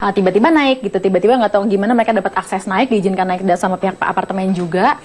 tiba-tiba naik gitu, tiba-tiba nggak tahu gimana mereka dapat akses naik, diizinkan naik sama pihak apartemen juga.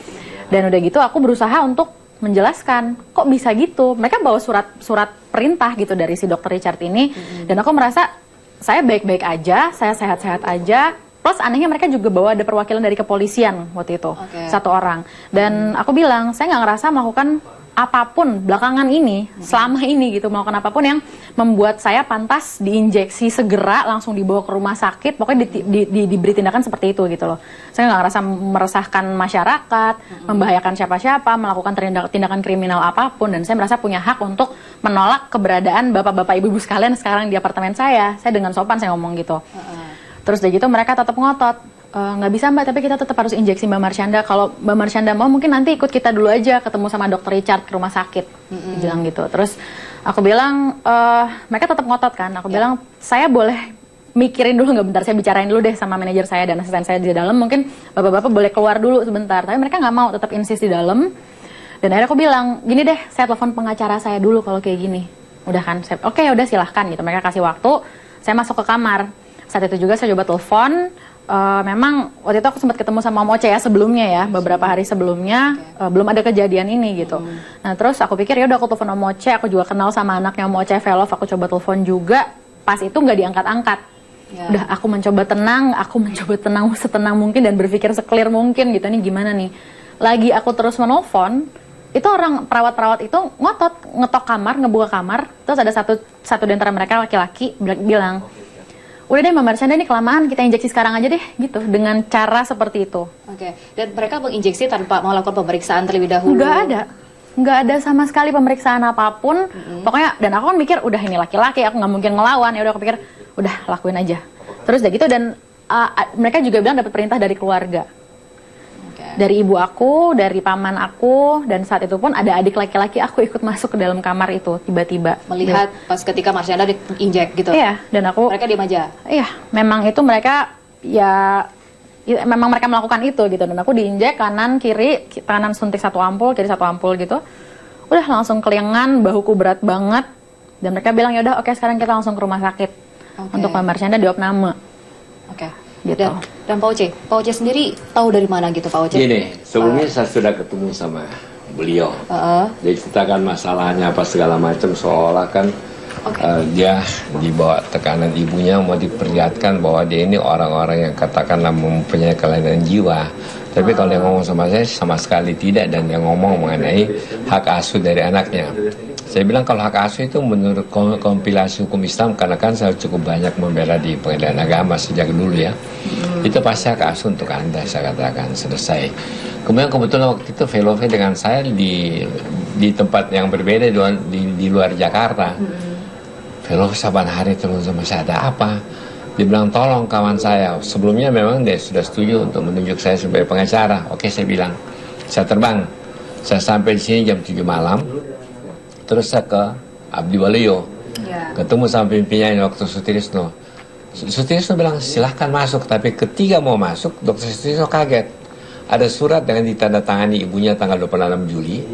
Dan udah gitu aku berusaha untuk menjelaskan kok bisa gitu. Mereka bawa surat perintah gitu dari si dokter Richard ini, dan aku merasa saya baik-baik aja, saya sehat-sehat aja. Plus anehnya mereka juga bawa ada perwakilan dari kepolisian waktu itu, satu orang. Dan aku bilang saya nggak ngerasa melakukan apapun belakangan ini, selama ini gitu, melakukan apapun yang membuat saya pantas diinjeksi segera, langsung dibawa ke rumah sakit, pokoknya diberi tindakan seperti itu gitu loh. Saya nggak ngerasa meresahkan masyarakat, membahayakan siapa-siapa, melakukan tindakan kriminal apapun, dan saya merasa punya hak untuk menolak keberadaan bapak-bapak ibu-ibu sekalian sekarang di apartemen saya. Saya dengan sopan saya ngomong gitu. Terus dari gitu mereka tetap ngotot. Nggak bisa mbak, tapi kita tetap harus injeksi Mbak Marsyanda. Kalau Mbak Marsyanda mau, mungkin nanti ikut kita dulu aja ketemu sama dokter Richard ke rumah sakit. Bilang gitu. Terus aku bilang, mereka tetap ngotot kan. Aku bilang, saya boleh mikirin dulu nggak bentar, saya bicarain dulu deh sama manajer saya dan asisten saya di dalam. Mungkin bapak-bapak boleh keluar dulu sebentar. Tapi mereka nggak mau, tetap insist di dalam. Dan akhirnya aku bilang, gini deh, saya telepon pengacara saya dulu kalau kayak gini. Udah kan, oke udah silahkan gitu. Mereka kasih waktu, saya masuk ke kamar. Saat itu juga saya coba telepon. Memang waktu itu aku sempat ketemu sama Om Oce ya sebelumnya ya, beberapa hari sebelumnya, belum ada kejadian ini gitu. Nah terus aku pikir ya udah aku telepon Om Oce, aku juga kenal sama anaknya Om Oce Velov, aku coba telepon juga, pas itu nggak diangkat-angkat. Udah aku mencoba tenang setenang mungkin dan berpikir seklir mungkin gitu, nih gimana nih. Lagi aku terus menelpon, itu orang perawat-perawat itu ngotot, ngetok kamar, ngebuka kamar, terus ada satu di antara mereka laki-laki bilang, udah deh Mbak Marsyanda ini kelamaan, kita injeksi sekarang aja deh gitu, dengan cara seperti itu. Dan mereka menginjeksi tanpa melakukan pemeriksaan terlebih dahulu? Nggak ada sama sekali pemeriksaan apapun. Pokoknya, dan aku kan mikir udah ini laki-laki, aku nggak mungkin ngelawan. Ya udah aku pikir udah lakuin aja. Terus udah gitu, dan mereka juga bilang dapat perintah dari keluarga, dari ibu aku, dari paman aku, dan saat itu pun ada adik laki-laki aku ikut masuk ke dalam kamar itu tiba-tiba. Melihat pas ketika Marsyanda diinjek gitu? Iya, dan aku... Mereka diam aja? Iya, memang itu mereka, memang mereka melakukan itu gitu. Dan aku diinjek kanan, kiri, kanan suntik 1 ampul, kiri 1 ampul gitu. Udah langsung kelingan, bahuku berat banget. Dan mereka bilang, yaudah oke sekarang kita langsung ke rumah sakit. Untuk Mbak Marsyanda diopname. Gitu. Dan Pak Oce sendiri tahu dari mana gitu Pak Oce? Gini, sebelumnya saya sudah ketemu sama beliau. Dia ceritakan masalahnya apa segala macam, seolah kan dia dibawa tekanan ibunya, mau diperlihatkan bahwa dia ini orang-orang yang katakanlah mempunyai kelainan jiwa. Tapi kalau dia ngomong sama saya sama sekali tidak, dan dia ngomong mengenai hak asuh dari anaknya. Saya bilang kalau hak asuh itu menurut kompilasi hukum Islam, karena kan saya cukup banyak membela di pengadilan agama sejak dulu ya, itu pasti hak asuh untuk Anda, saya katakan selesai. Kemudian kebetulan waktu itu Velove dengan saya di tempat yang berbeda di luar Jakarta. Velove saban hari terus sama saya, ada apa? Dia bilang tolong kawan saya. Sebelumnya memang dia sudah setuju untuk menunjuk saya sebagai pengacara. Oke, saya bilang saya terbang. Saya sampai di sini jam 7 malam. Terus saya ke Abdi Waluyo, ketemu sama pimpinannya Dr. Sutrisno. Sutrisno bilang silahkan masuk, tapi ketika mau masuk Dr. Sutrisno kaget. Ada surat dengan ditandatangani ibunya tanggal 26 Juli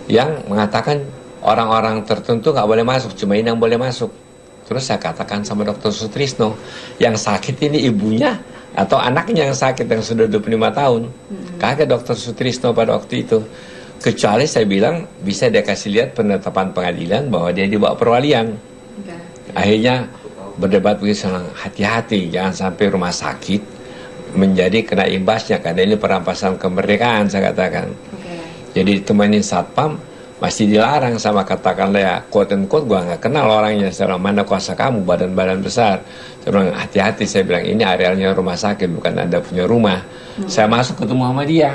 yang mengatakan orang-orang tertentu nggak boleh masuk, cuma ini yang boleh masuk. Terus saya katakan sama Dr. Sutrisno, yang sakit ini ibunya atau anaknya yang sakit yang sudah 25 tahun. Kaget Dr. Sutrisno pada waktu itu. Kecuali saya bilang bisa dia kasih lihat penetapan pengadilan bahwa dia dibawa perwalian. Akhirnya berdebat begitu, hati-hati jangan sampai rumah sakit menjadi kena imbasnya, karena ini perampasan kemerdekaan, saya katakan. Jadi temenin satpam masih dilarang sama katakanlah ya quote and quote, gua nggak kenal orangnya, saya bilang mana kuasa kamu badan-badan besar. Saya bilang hati-hati, saya bilang ini arealnya rumah sakit bukan Anda punya rumah. Saya masuk ketemu sama dia.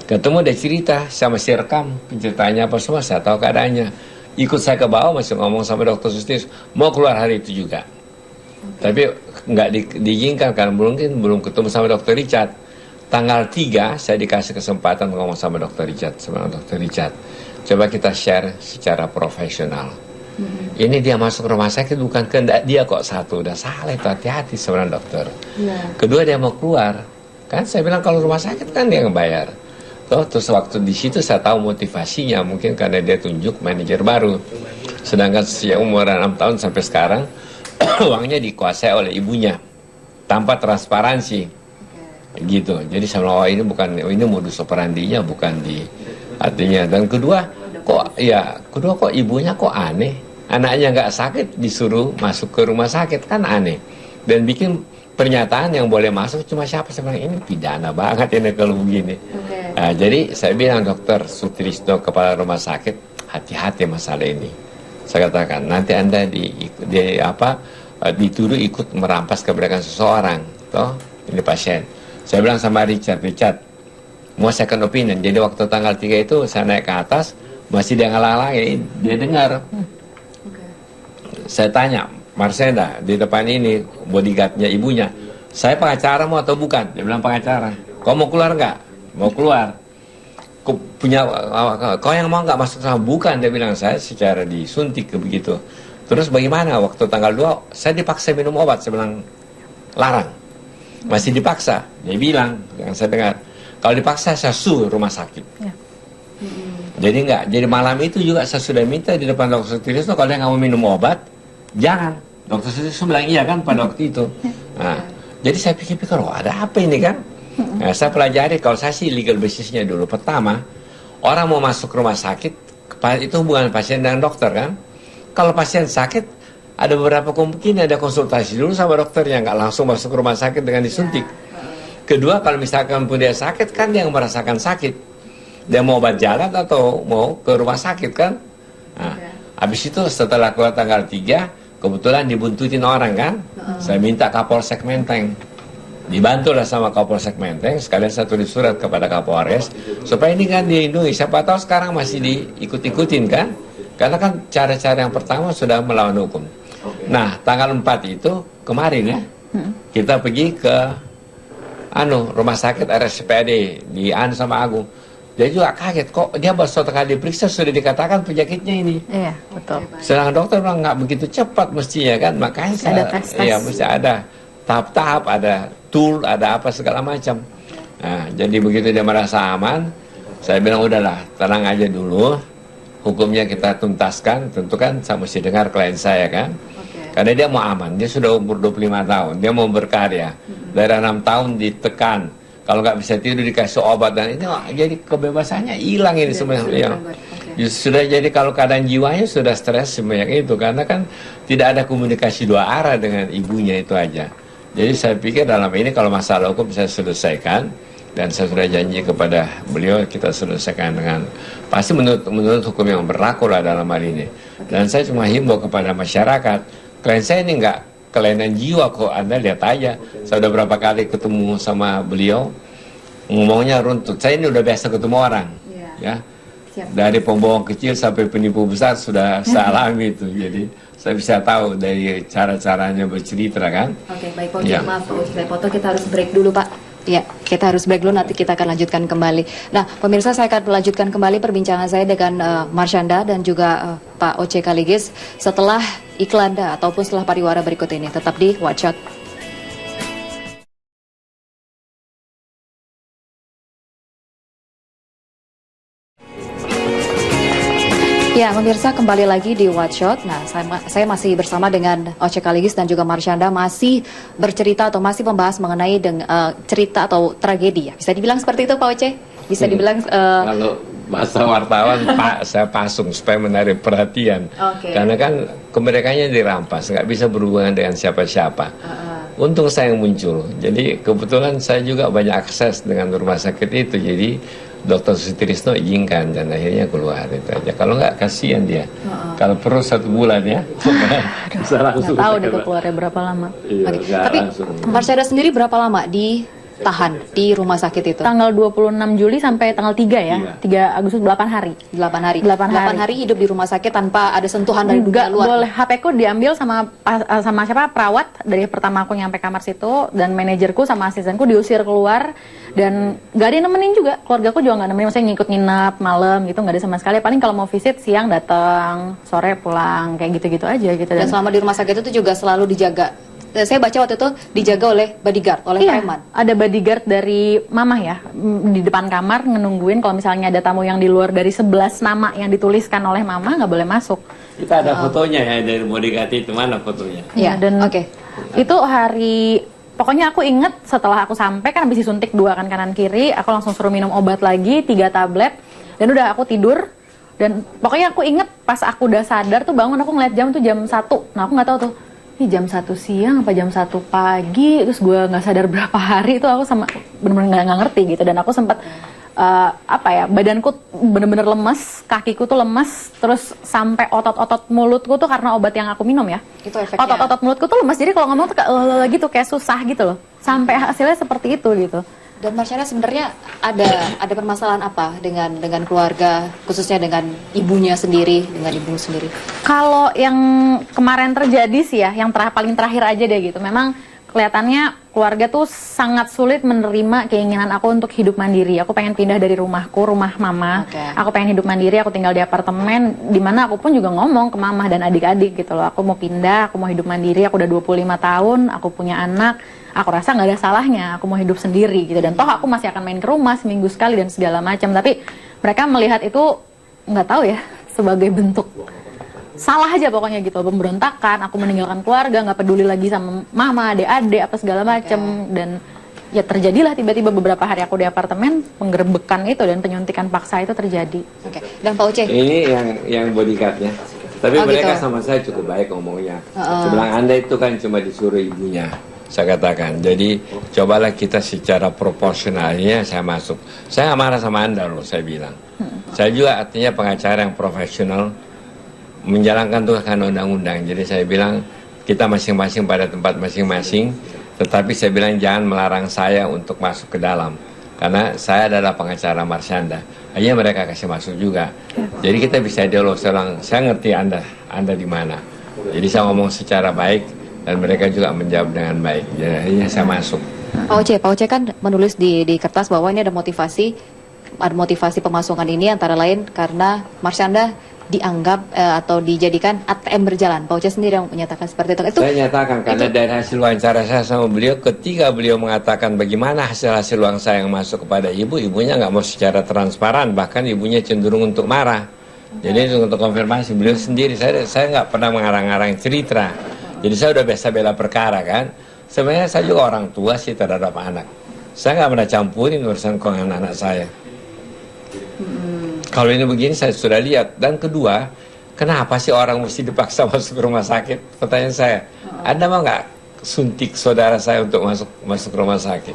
Ketemu dia cerita, saya masih rekam ceritanya apa semua, saya tahu keadaannya. Ikut saya ke bawah masih ngomong sama Dr. Sustis, mau keluar hari itu juga. Tapi nggak diizinkan karena belum ketemu sama Dr. Richard. Tanggal 3 saya dikasih kesempatan ngomong sama Dr. Richard, coba kita share secara profesional. Ini dia masuk rumah sakit bukan kehendak dia kok, satu udah salah itu, hati-hati sebenarnya dokter. Kedua dia mau keluar, kan saya bilang kalau rumah sakit kan dia ngebayar. Terus waktu di situ saya tahu motivasinya, mungkin karena dia tunjuk manajer baru. Sedangkan sejak umuran 6 tahun sampai sekarang uangnya dikuasai oleh ibunya. tanpa transparansi. Gitu. Jadi sama ini bukan, ini modus operandinya bukan di artinya. Dan kedua kok ibunya kok aneh, anaknya nggak sakit disuruh masuk ke rumah sakit, kan aneh. Dan bikin pernyataan yang boleh masuk cuma siapa, sebenarnya ini pidana banget ini kalau begini. Nah, jadi saya bilang Dokter Sutrisno, kepala rumah sakit, hati-hati masalah ini. Saya katakan nanti Anda dituduh ikut merampas kemerdekaan seseorang, toh ini pasien. Saya bilang sama Richard, mau second opinion. Jadi waktu tanggal 3 itu saya naik ke atas, masih dia ngalang-langin, dia dengar. Saya tanya, Marcenda, di depan ini bodyguardnya ibunya, saya pengacara mau atau bukan? Dia bilang pengacara. Kau mau keluar nggak? Mau keluar. Kau yang mau nggak masuk sama? Bukan, dia bilang, saya secara disuntik begitu. Terus bagaimana? Waktu tanggal 2, saya dipaksa minum obat. Saya bilang, larang. Masih dipaksa. Dia bilang, yang saya dengar, kalau dipaksa saya suruh rumah sakit. Jadi enggak. Jadi malam itu juga saya sudah minta di depan Dokter Sutrisno, kalau dia nggak mau minum obat, jangan. Dokter Sutrisno bilang iya kan pada waktu itu. Nah, jadi saya pikir-pikir, ada apa ini kan? Nah, saya pelajari, kalau saya sih legal basisnya dulu. Pertama, orang mau masuk rumah sakit, itu hubungan pasien dan dokter kan? Kalau pasien sakit, ada beberapa kemungkinan ada konsultasi dulu sama dokternya, nggak langsung masuk ke rumah sakit dengan disuntik. Kedua, kalau misalkan pun dia sakit, kan dia yang merasakan sakit. Dia mau obat jalan atau mau ke rumah sakit kan? Nah, habis itu setelah keluar tanggal 3, kebetulan dibuntutin orang kan? Saya minta Kapolsek Menteng. Dibantulah sama Kapolsek Menteng, sekalian saya tulis surat kepada Kapolres, supaya ini kan dilindungi. Siapa tahu sekarang masih diikut-ikutin kan? Karena kan cara-cara yang pertama sudah melawan hukum. Nah, tanggal 4 itu kemarin ya, kita pergi ke rumah sakit RSPAD di sama Agung. Dia juga kaget, kok dia baru suatu kali diperiksa sudah dikatakan penyakitnya ini. Iya, betul. Sedangkan dokter bilang nggak begitu cepat mestinya kan, makanya ada tes. Iya, mesti ada tahap-tahap, ada tool, ada apa segala macam. Nah, jadi begitu dia merasa aman, saya bilang udahlah, tenang aja dulu. Hukumnya kita tuntaskan, tentu kan saya mesti dengar klien saya kan. Karena dia mau aman, dia sudah umur 25 tahun, dia mau berkarya. Dari 6 tahun ditekan, kalau nggak bisa tidur dikasih obat, dan ini jadi kebebasannya hilang ini sebenarnya. Sudah jadi kalau keadaan jiwanya sudah stres sebanyak itu, karena kan tidak ada komunikasi dua arah dengan ibunya itu aja. Jadi saya pikir dalam ini kalau masalah hukum bisa selesaikan, dan saya sudah janji kepada beliau kita selesaikan dengan pasti menurut hukum yang berlaku lah dalam hal ini. Dan saya cuma himbau kepada masyarakat, klien saya ini nggak kelainan jiwa kok, Anda lihat aja. Saya udah berapa kali ketemu sama beliau, ngomongnya runtut. Saya ini udah biasa ketemu orang, ya. Dari pembohong kecil sampai penipu besar sudah saya alami itu. Jadi saya bisa tahu dari cara-caranya bercerita kan. Oke, baik Pak Uci, maaf Pak Uci, saya potong, kita harus break dulu Pak. Ya, kita harus break dulu, nanti kita akan lanjutkan kembali. Nah, pemirsa, saya akan melanjutkan kembali perbincangan saya dengan Marshanda dan juga Pak Oce Kaligis setelah iklan ataupun setelah pariwara berikut ini. Tetap di Watch Out. Ya, pemirsa, kembali lagi di Watch Out. Nah, saya masih bersama dengan Oce Kaligis dan juga Marshanda, masih bercerita atau masih membahas mengenai cerita atau tragedi ya. Bisa dibilang seperti itu Pak Oce? Bisa dibilang kalau bahasa wartawan saya pasung supaya menarik perhatian. Karena kan kemerdekaannya dirampas, nggak bisa berhubungan dengan siapa-siapa. Untung saya yang muncul. Jadi kebetulan saya juga banyak akses dengan rumah sakit itu. Jadi Dokter Sutrisno izinkan dan akhirnya keluar itu aja. Kalau nggak kasihan dia. Kalau perlu 1 bulan ya. Bisa langsung. Nggak tahu deh keluarnya berapa lama. Iya, tapi Marshanda sendiri berapa lama ditahan di rumah sakit itu? Tanggal 26 Juli sampai tanggal 3 ya. 3 Agustus 8 hari. 8 hari. 8 hari hidup di rumah sakit tanpa ada sentuhan dari dunia luar. Boleh, HP ku diambil sama siapa perawat dari pertama aku nyampe kamar situ, dan manajerku sama asistenku diusir keluar, dan gak ada yang nemenin juga. Keluargaku juga gak nemenin, maksudnya ngikut nginep malam gitu, gak ada sama sekali. Paling kalau mau visit siang datang, sore pulang, kayak gitu-gitu aja gitu. Dan selama di rumah sakit itu juga selalu dijaga. Saya baca waktu itu dijaga oleh bodyguard, oleh preman. Ada bodyguard dari mama ya, di depan kamar ngenungguin kalau misalnya ada tamu yang di luar dari 11 nama yang dituliskan oleh mama, nggak boleh masuk. Kita ada fotonya ya dari bodyguard itu, mana fotonya? Ya, dan itu hari pokoknya aku inget setelah aku sampai kan habis disuntik 2 kan kanan kiri, aku langsung suruh minum obat lagi 3 tablet dan udah aku tidur. Dan pokoknya aku inget pas aku udah sadar tuh bangun, aku ngeliat jam tuh jam 1. Nah aku nggak tahu tuh ini jam 1 siang apa jam 1 pagi, terus gue nggak sadar berapa hari itu, aku sama bener-bener nggak ngerti gitu. Dan aku sempat badanku bener-bener lemes, kakiku tuh lemes, terus sampai otot-otot mulutku tuh karena obat yang aku minum ya, Itu efeknya. otot-otot mulutku tuh lemes, jadi kalau ngomong tuh kayak gitu, kayak susah gitu loh, sampai hasilnya seperti itu gitu. Dan Marsyanda sebenarnya ada permasalahan apa dengan keluarga, khususnya dengan ibunya sendiri, dengan ibu sendiri? Kalau yang kemarin terjadi sih ya, yang paling terakhir aja deh gitu, memang kelihatannya keluarga tuh sangat sulit menerima keinginan aku untuk hidup mandiri. Aku pengen pindah dari rumahku, rumah mama. Okay. Aku pengen hidup mandiri, aku tinggal di apartemen, dimana aku pun juga ngomong ke mama dan adik-adik gitu loh. Aku mau pindah, aku mau hidup mandiri, aku udah 25 tahun, aku punya anak. Aku rasa nggak ada salahnya, aku mau hidup sendiri gitu. Dan toh aku masih akan main ke rumah seminggu sekali dan segala macam. Tapi mereka melihat itu, nggak tahu ya, sebagai bentuk salah aja pokoknya gitu, pemberontakan, aku meninggalkan keluarga, nggak peduli lagi sama mama, adik-adik, apa segala macem. Dan ya terjadilah tiba-tiba beberapa hari aku di apartemen, penggerebekan itu dan penyuntikan paksa itu terjadi. Oke. Dan Pak Uce? Ini yang bodyguardnya. Tapi Oh, mereka gitu. sama saya cukup baik ngomongnya. Sebelah Anda itu kan cuma disuruh ibunya, saya katakan. Jadi cobalah kita secara proporsionalnya saya masuk. Saya nggak marah sama Anda loh, saya bilang. Saya juga artinya pengacara yang profesional, menjalankan tugas karena undang-undang. Jadi saya bilang kita masing-masing pada tempat masing-masing, tetapi saya bilang jangan melarang saya untuk masuk ke dalam, karena saya adalah pengacara Marsyanda. Hanya mereka kasih masuk juga. Jadi kita bisa dialog. Saya ngerti Anda di mana. Jadi saya ngomong secara baik dan mereka juga menjawab dengan baik. Jadi akhirnya saya masuk. Pak Uce kan menulis di kertas bahwa ini ada motivasi pemasukan ini antara lain karena Marsyanda dianggap atau dijadikan ATM berjalan. Pak Uce sendiri yang menyatakan seperti itu. Saya nyatakan karena dari hasil wawancara saya sama beliau, ketika beliau mengatakan bagaimana hasil uang saya yang masuk kepada ibunya nggak mau secara transparan, bahkan ibunya cenderung untuk marah. Jadi untuk konfirmasi beliau sendiri, saya nggak pernah mengarang-arang cerita. Jadi saya udah biasa bela perkara kan. Sebenarnya saya juga orang tua sih terhadap anak. Saya nggak pernah campurin urusan keuangan anak saya. Kalau ini begini saya sudah lihat. Dan kedua, kenapa sih orang mesti dipaksa masuk rumah sakit? Pertanyaan saya, Anda mau nggak suntik saudara saya untuk masuk rumah sakit?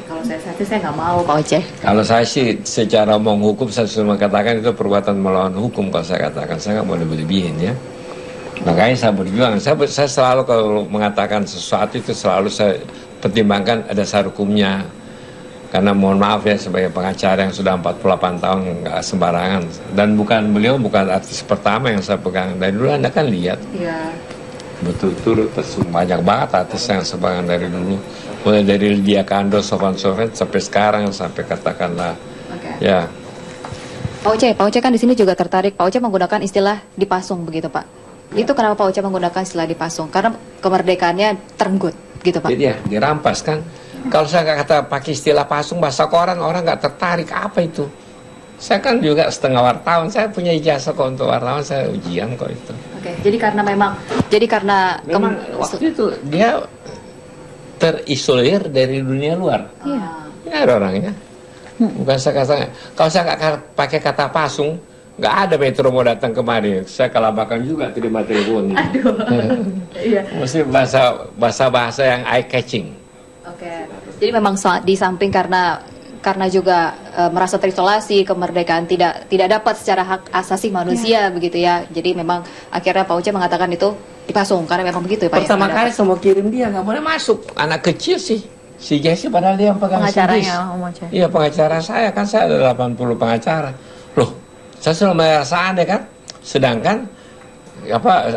Kalau saya nggak mau, Pak Uce. Kalau saya sih secara menghukum saya sudah mengatakan itu perbuatan melawan hukum. Kalau saya katakan saya nggak mau lebih-lebihin ya. Makanya saya berjuang. Saya selalu kalau mengatakan sesuatu itu selalu saya pertimbangkan ada dasar hukumnya. Karena mohon maaf ya sebagai pengacara yang sudah 48 tahun nggak sembarangan. Dan beliau bukan artis pertama yang saya pegang. Dari dulu Anda kan lihat. Iya. Betul-betul banyak banget artis yang saya pegang dari dulu. Mulai dari Lydia Kandou, Sofan Sofet sampai sekarang sampai katakanlah. Ya. Pak Uce kan di sini juga tertarik. Pak Uce menggunakan istilah dipasung begitu Pak. Itu kenapa Pak Uce menggunakan istilah dipasung? Karena kemerdekaannya terenggut gitu Pak. Jadi ya dirampas kan. Kalau saya nggak kata pakai istilah pasung bahasa koran, orang nggak tertarik. Apa itu? Saya kan juga setengah wartawan. Saya punya ijazah kok untuk wartawan. Saya ujian kok itu. Oke. Jadi karena Memang waktu itu dia terisolir dari dunia luar. Iya. Ini ada orangnya. Bukan saya kata. Kalau saya nggak pakai kata pasung, nggak ada Metro mau datang kemari. Saya kelabakan juga terima telepon. Aduh. Iya. Mesti bahasa yang eye catching. Oke. Jadi memang di samping karena juga merasa terisolasi, kemerdekaan tidak dapat secara hak asasi manusia begitu ya. Jadi memang akhirnya Pak Uce mengatakan itu dipasung karena memang begitu ya Pak. Pertama kali saya mau kirim dia nggak boleh masuk. Anak kecil sih. Si Jesse padahal dia yang pegang Pengacaranya, CDs. Om Oce. Iya pengacara saya kan saya ada 80 pengacara. Loh, saya sudah merasa aneh kan. Sedangkan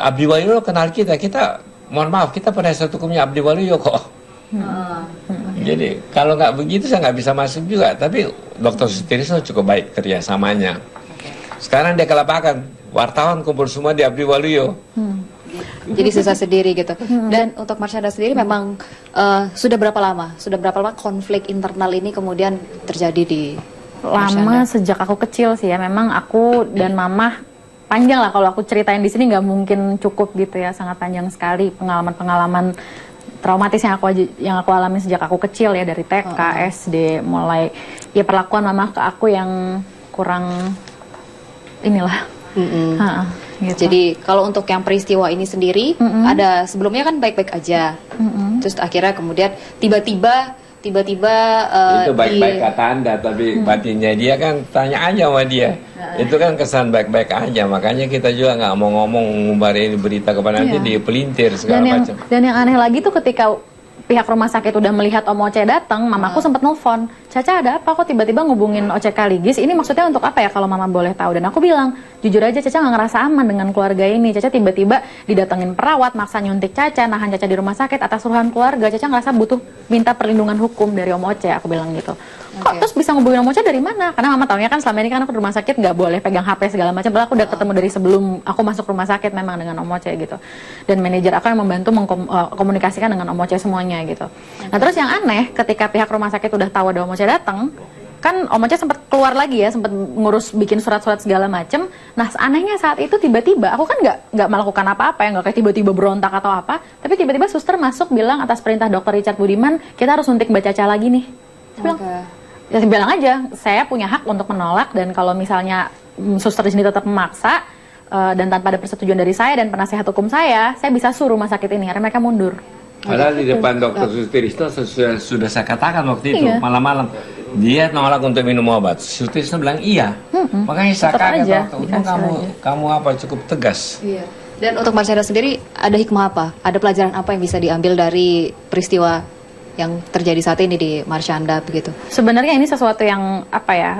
Abdi Waluyo kenal kita mohon maaf kita penasihat hukumnya Abdi Waluyo kok. Jadi kalau nggak begitu saya nggak bisa masuk juga. Tapi Dr. Sutrisno cukup baik kerjasamanya. Sekarang dia kelabakan. Wartawan kumpul semua di Abdi Waluyo. Jadi susah sendiri gitu. Dan untuk Marsyanda sendiri memang sudah berapa lama konflik internal ini kemudian terjadi di Lama sejak aku kecil sih ya. Memang aku dan Mama panjang lah kalau aku ceritain di sini nggak mungkin cukup gitu ya. Sangat panjang sekali pengalaman-pengalaman traumatis yang aku alami sejak aku kecil ya, dari TK, SD, mulai ya perlakuan mama ke aku yang kurang inilah. Gitu. Jadi kalau untuk yang peristiwa ini sendiri, ada sebelumnya kan baik-baik aja, terus akhirnya kemudian tiba-tiba itu baik-baik kata Anda, tapi batinnya dia kan tanya aja sama dia. Itu kan kesan baik-baik aja, makanya kita juga nggak mau ngomong ngumbar ini berita kepada nanti dia pelintir segala macam. Dan yang aneh lagi tuh ketika pihak rumah sakit udah melihat Om Oce datang, mamaku sempat nelfon, Caca ada apa kok tiba-tiba ngubungin Oce Kaligis, ini maksudnya untuk apa ya kalau mama boleh tahu. Dan aku bilang, jujur aja Caca nggak ngerasa aman dengan keluarga ini. Caca tiba-tiba didatengin perawat, maksa nyuntik Caca, nahan Caca di rumah sakit atas suruhan keluarga. Caca ngerasa butuh minta perlindungan hukum dari Om Oce, aku bilang gitu. Kok terus bisa ngubungin Om Oce dari mana? Karena mama taunya kan selama ini kan aku di rumah sakit nggak boleh pegang HP segala macam. Padahal aku udah ketemu dari sebelum aku masuk rumah sakit memang dengan Om Oce gitu. Dan manajer aku yang membantu mengkomunikasikan dengan Om Oce semuanya gitu. Nah terus yang aneh ketika pihak rumah sakit udah tahu ada Om Oce datang, kan Om Oce sempat keluar lagi ya, sempat ngurus bikin surat-surat segala macem. Nah anehnya saat itu tiba-tiba aku kan nggak melakukan apa-apa ya, nggak kayak tiba-tiba berontak atau apa, tapi tiba-tiba suster masuk bilang atas perintah dokter Richard Budiman, kita harus suntik Mbak Caca lagi nih. Dia bilang aja, saya punya hak untuk menolak, dan kalau misalnya suster di sini tetap memaksa dan tanpa ada persetujuan dari saya dan penasihat hukum saya bisa suruh rumah sakit ini karena mereka mundur. Padahal di depan dokter Sutrisno sudah saya katakan waktu itu malam-malam dia nolak untuk minum obat. Sutrisno bilang iya. Makanya saya kaget waktu itu kamu apa cukup tegas. Iya. Dan untuk Marshanda sendiri ada hikmah apa? Ada pelajaran apa yang bisa diambil dari peristiwa yang terjadi saat ini di Marshanda begitu? Sebenarnya ini sesuatu yang apa ya?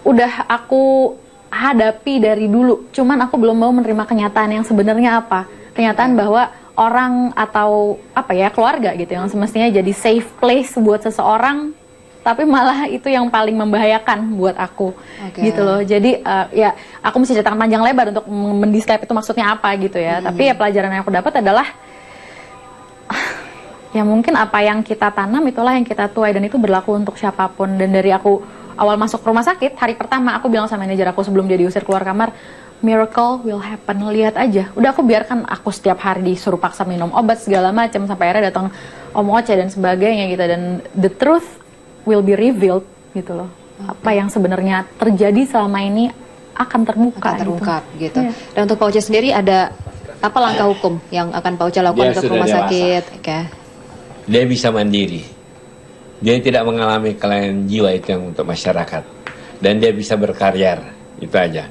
Udah aku hadapi dari dulu. Cuman aku belum mau menerima kenyataan yang sebenarnya apa? Kenyataan bahwa orang atau apa ya, keluarga gitu yang semestinya jadi safe place buat seseorang, tapi malah itu yang paling membahayakan buat aku gitu loh. Jadi ya aku mesti ceritakan panjang lebar untuk mendescribe itu maksudnya apa gitu ya. Tapi ya pelajaran yang aku dapat adalah ya mungkin apa yang kita tanam itulah yang kita tuai, dan itu berlaku untuk siapapun. Dan dari aku awal masuk rumah sakit, hari pertama aku bilang sama manajer aku sebelum dia diusir keluar kamar, miracle will happen, lihat aja. Udah aku biarkan aku setiap hari disuruh paksa minum obat segala macam sampai akhirnya datang Om Oce dan sebagainya gitu, dan the truth will be revealed gitu loh. Apa yang sebenarnya terjadi selama ini akan terbuka gitu. Dan untuk Pak Oce sendiri ada apa langkah hukum yang akan Pak Oce lakukan untuk rumah sakit? Dia bisa mandiri. Dia tidak mengalami kelainan jiwa itu yang untuk masyarakat, dan dia bisa berkarir, itu aja.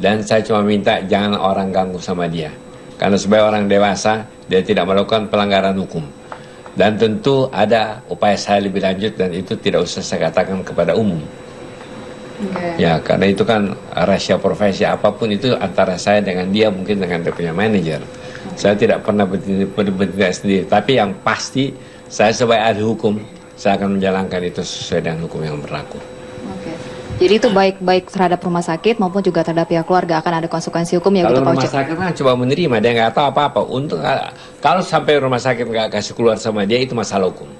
Dan saya cuma minta jangan orang ganggu sama dia. Karena sebagai orang dewasa, dia tidak melakukan pelanggaran hukum. Dan tentu ada upaya saya lebih lanjut, dan itu tidak usah saya katakan kepada umum. Ya, karena itu kan rahasia profesi, apapun itu antara saya dengan dia, mungkin dengan dia punya manajer. Saya tidak pernah bertindak sendiri. Tapi yang pasti, saya sebagai ahli hukum, saya akan menjalankan itu sesuai dengan hukum yang berlaku. Jadi itu baik terhadap rumah sakit maupun juga terhadap pihak keluarga akan ada konsekuensi hukum ya. Kalau rumah sakit kan coba menerima, dia nggak tahu apa-apa. Untuk kalau sampai rumah sakit nggak kasih keluar sama dia, itu masalah hukum.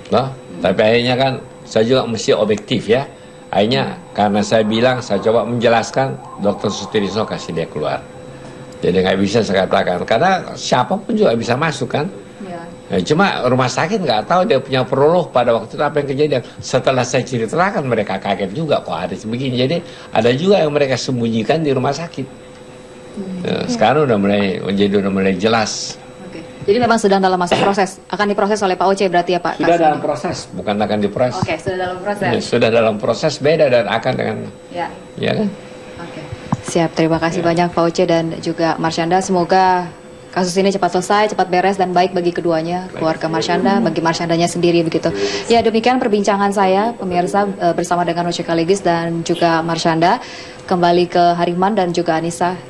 Loh, tapi akhirnya kan saya juga mesti objektif ya. Akhirnya karena saya bilang, saya coba menjelaskan, dokter Sutrisno kasih dia keluar. Jadi nggak bisa saya katakan, karena siapapun juga bisa masuk kan. Ya, cuma rumah sakit nggak tahu dia punya prolog pada waktu itu apa yang kejadian. Setelah saya ceritakan mereka kaget juga kok ada sebegini. Jadi ada juga yang mereka sembunyikan di rumah sakit. Sekarang udah mulai jelas. Jadi memang sedang dalam masa proses, akan diproses oleh Pak Oce berarti ya Pak? Sudah dalam proses, bukan akan diproses. Sudah dalam proses. Ya, sudah dalam proses, beda dan akan dengan. Ya kan? Siap, terima kasih banyak Pak Oce dan juga Marshanda. Semoga kasus ini cepat selesai, cepat beres dan baik bagi keduanya, keluarga Marshanda, bagi Marshandanya sendiri begitu. Ya, demikian perbincangan saya pemirsa bersama dengan Oce Kaligis dan juga Marshanda. Kembali ke Hariman dan juga Anissa.